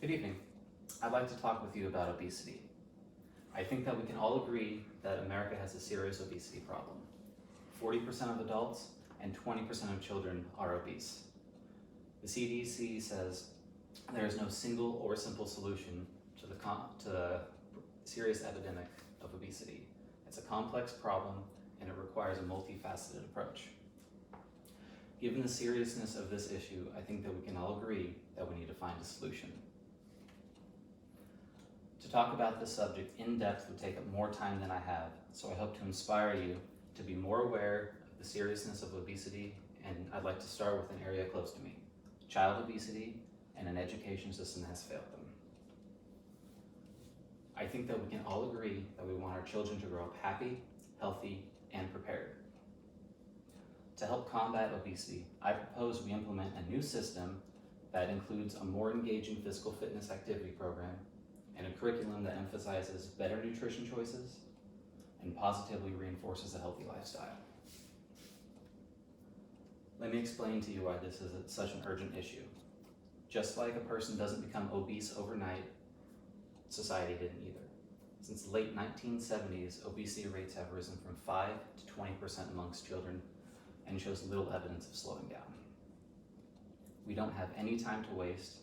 Good evening. I'd like to talk with you about obesity. I think that we can all agree that America has a serious obesity problem. 40% of adults and 20% of children are obese. The CDC says there is no single or simple solution to the serious epidemic of obesity. It's a complex problem and it requires a multifaceted approach. Given the seriousness of this issue, I think that we can all agree that we need to find a solution. To talk about this subject in depth would take up more time than I have, so I hope to inspire you to be more aware of the seriousness of obesity, and I'd like to start with an area close to me, child obesity and an education system that has failed them. I think that we can all agree that we want our children to grow up happy, healthy, and prepared. To help combat obesity, I propose we implement a new system that includes a more engaging physical fitness activity program and a curriculum that emphasizes better nutrition choices and positively reinforces a healthy lifestyle. Let me explain to you why this is such an urgent issue. Just like a person doesn't become obese overnight, society didn't either. Since the late 1970s, obesity rates have risen from 5 to 20% amongst children and shows little evidence of slowing down. We don't have any time to waste,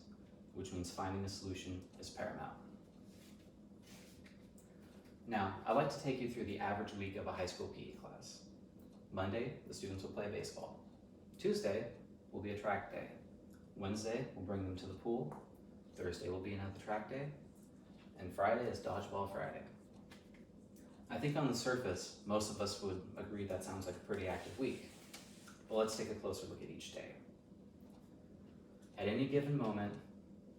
which means finding a solution is paramount. Now, I'd like to take you through the average week of a high school PE class. Monday, the students will play baseball. Tuesday will be a track day. Wednesday, we'll bring them to the pool. Thursday will be another track day. And Friday is dodgeball Friday. I think on the surface, most of us would agree that sounds like a pretty active week. But let's take a closer look at each day. At any given moment,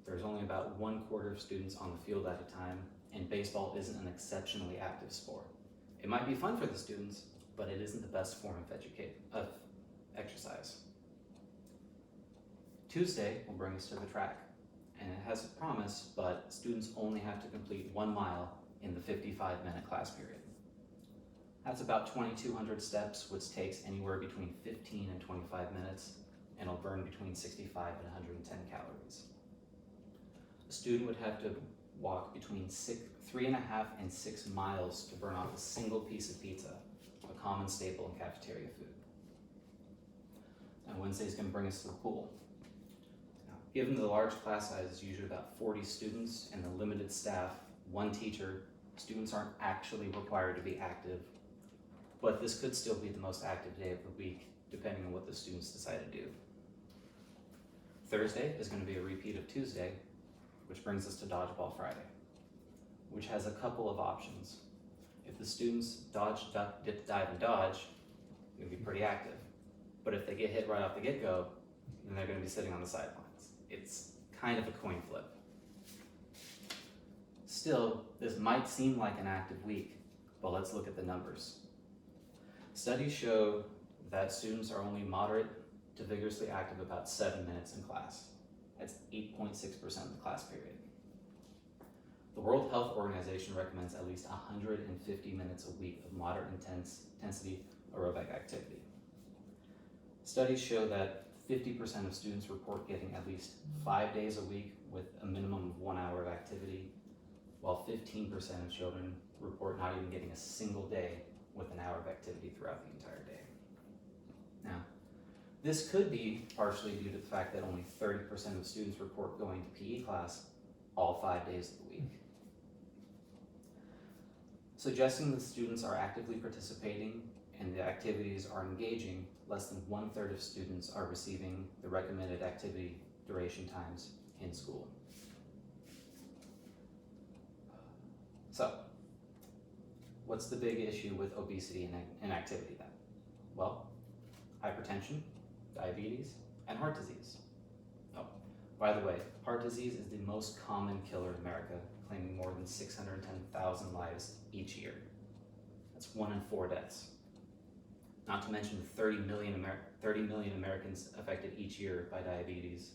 there's only about 1/4 of students on the field at a time, and baseball isn't an exceptionally active sport. It might be fun for the students, but it isn't the best form of exercise. Tuesday will bring us to the track, and it has a promise, but students only have to complete 1 mile in the 55-minute class period. That's about 2,200 steps, which takes anywhere between 15 and 25 minutes, and will burn between 65 and 110 calories. A student would have to walk between 3.5 and 6 miles to burn off a single piece of pizza, a common staple in cafeteria food. And Wednesday's going to bring us to the pool. Now, given the large class size, usually about 40 students, and the limited staff, 1 teacher, students aren't actually required to be active, but this could still be the most active day of the week, depending on what the students decide to do. Thursday is going to be a repeat of Tuesday, which brings us to dodgeball Friday, which has a couple of options. If the students dodge, duck, dip, dive, and dodge, they're going to be pretty active. But if they get hit right off the get-go, then they're going to be sitting on the sidelines. It's kind of a coin flip. Still, this might seem like an active week, but let's look at the numbers. Studies show that students are only moderate to vigorously active about 7 minutes in class. That's 8.6% of the class period. The World Health Organization recommends at least 150 minutes a week of moderate intensity aerobic activity. Studies show that 50% of students report getting at least 5 days a week with a minimum of 1 hour of activity, while 15% of children report not even getting a single day with an hour of activity throughout the entire day. Now, this could be partially due to the fact that only 30% of students report going to PE class all 5 days of the week. Suggesting that students are actively participating and the activities are engaging, less than 1/3 of students are receiving the recommended activity duration times in school. So, what's the big issue with obesity and inactivity then? Well, hypertension, diabetes, and heart disease. Oh, by the way, heart disease is the most common killer in America, claiming more than 610,000 lives each year. That's 1 in 4 deaths. Not to mention 30 million Americans affected each year by diabetes.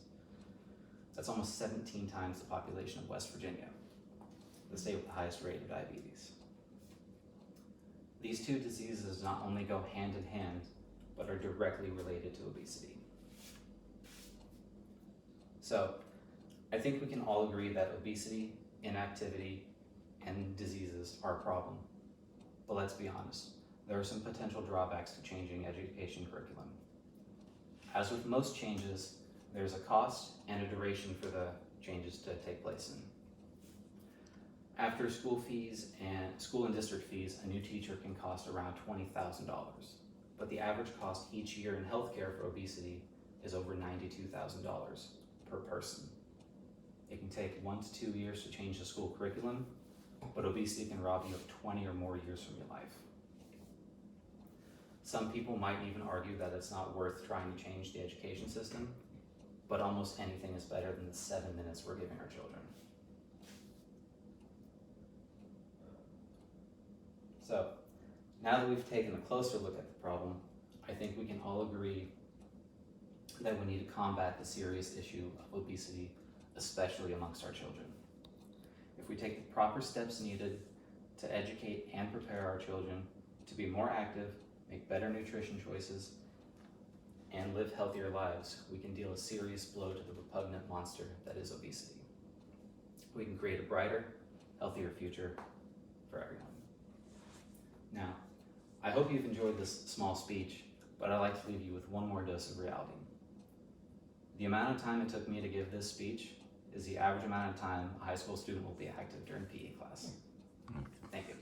That's almost 17 times the population of West Virginia, the state with the highest rate of diabetes. These two diseases not only go hand in hand, but are directly related to obesity. So, I think we can all agree that obesity, inactivity, and diseases are a problem. But let's be honest, there are some potential drawbacks to changing education curriculum. As with most changes, there's a cost and a duration for the changes to take place in. After school fees and school and district fees, a new teacher can cost around $20,000. But the average cost each year in healthcare for obesity is over $92,000 per person. It can take 1 to 2 years to change the school curriculum, but obesity can rob you of 20 or more years from your life. Some people might even argue that it's not worth trying to change the education system, but almost anything is better than the 7 minutes we're giving our children. So, now that we've taken a closer look at the problem, I think we can all agree that we need to combat the serious issue of obesity, especially amongst our children. If we take the proper steps needed to educate and prepare our children to be more active, make better nutrition choices, and live healthier lives, we can deal a serious blow to the repugnant monster that is obesity. We can create a brighter, healthier future for everyone. Now, I hope you've enjoyed this small speech, but I'd like to leave you with one more dose of reality. The amount of time it took me to give this speech is the average amount of time a high school student will be active during PE class. Thank you.